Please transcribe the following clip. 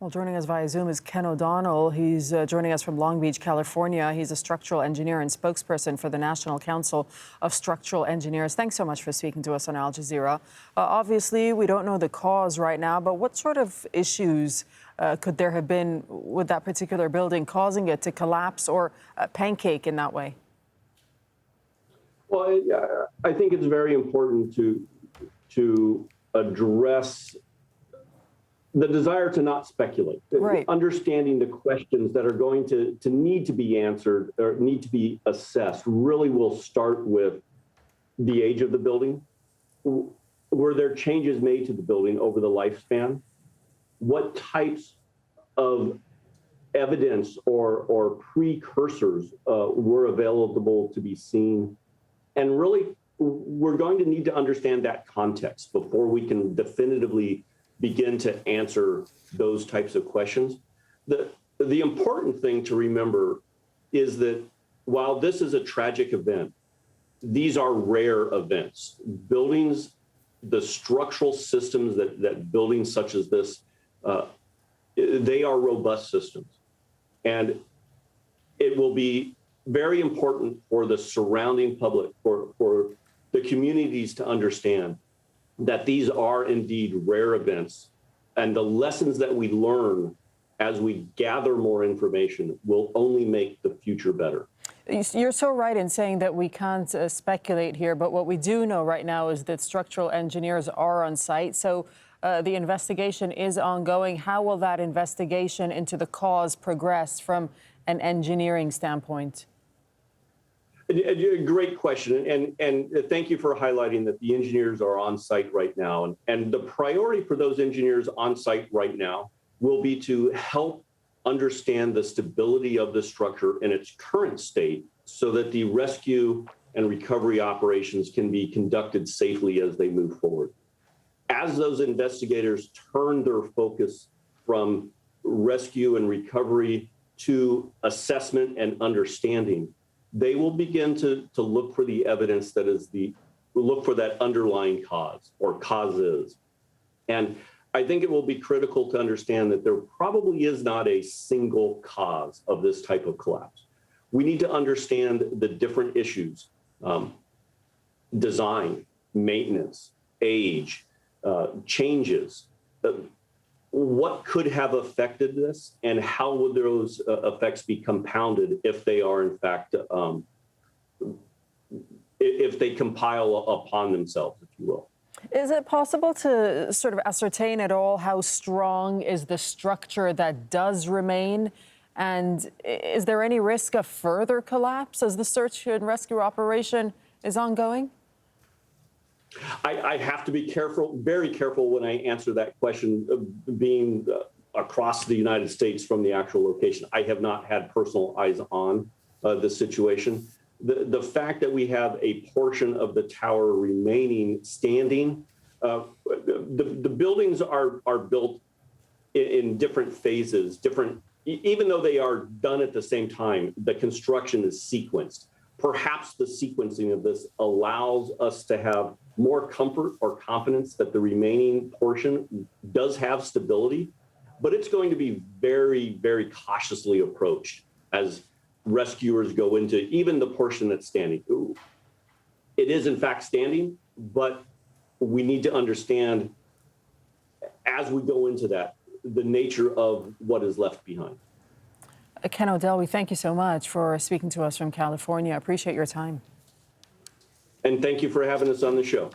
Well, joining us via Zoom is Ken O'Donnell. He's joining us from Long Beach, California. He's a structural engineer and spokesperson for the National Council of Structural Engineers. Thanks so much for speaking to us on Al Jazeera. Obviously, we don't know the cause right now, but what sort of issues could there have been with that particular building causing it to collapse or pancake in that way? Well, I think it's very important to address the desire to not speculate, right. Understanding the questions that are going to need to be answered or need to be assessed really will start with the age of the building. Were there changes made to the building over the lifespan? What types of evidence or precursors were available to be seen? And really, we're going to need to understand that context before we can definitively begin to answer those types of questions. The important thing to remember is that while this is a tragic event, these are rare events. Buildings, the structural systems that buildings such as this, they are robust systems. And it will be very important for the surrounding public, for the communities to understand that these are indeed rare events, and the lessons that we learn as we gather more information will only make the future better. You're so right in saying that we can't speculate here, but what we do know right now is that structural engineers are on site. So the investigation is ongoing. How will that investigation into the cause progress from an engineering standpoint? A great question, and thank you for highlighting that the engineers are on site right now. And the priority for those engineers on site right now will be to help understand the stability of the structure in its current state so that the rescue and recovery operations can be conducted safely as they move forward. As those investigators turn their focus from rescue and recovery to assessment and understanding, they will begin to look for the evidence look for that underlying cause or causes. And I think it will be critical to understand that there probably is not a single cause of this type of collapse. We need to understand the different issues, design, maintenance, age, changes. What could have affected this, and how would those effects be compounded if they are in fact, if they compile upon themselves, if you will? Is it possible to sort of ascertain at all how strong is the structure that does remain? And is there any risk of further collapse as the search and rescue operation is ongoing? I have to be careful, very careful when I answer that question, being across the United States from the actual location. I have not had personal eyes on the situation. The fact that we have a portion of the tower remaining standing, the buildings are built in different phases, even though they are done at the same time, the construction is sequenced. Perhaps the sequencing of this allows us to have more comfort or confidence that the remaining portion does have stability, but it's going to be very, very cautiously approached as rescuers go into even the portion that's standing. It is in fact standing, but we need to understand as we go into that, the nature of what is left behind. Ken O'Donnell, we thank you so much for speaking to us from California. I appreciate your time. And thank you for having us on the show.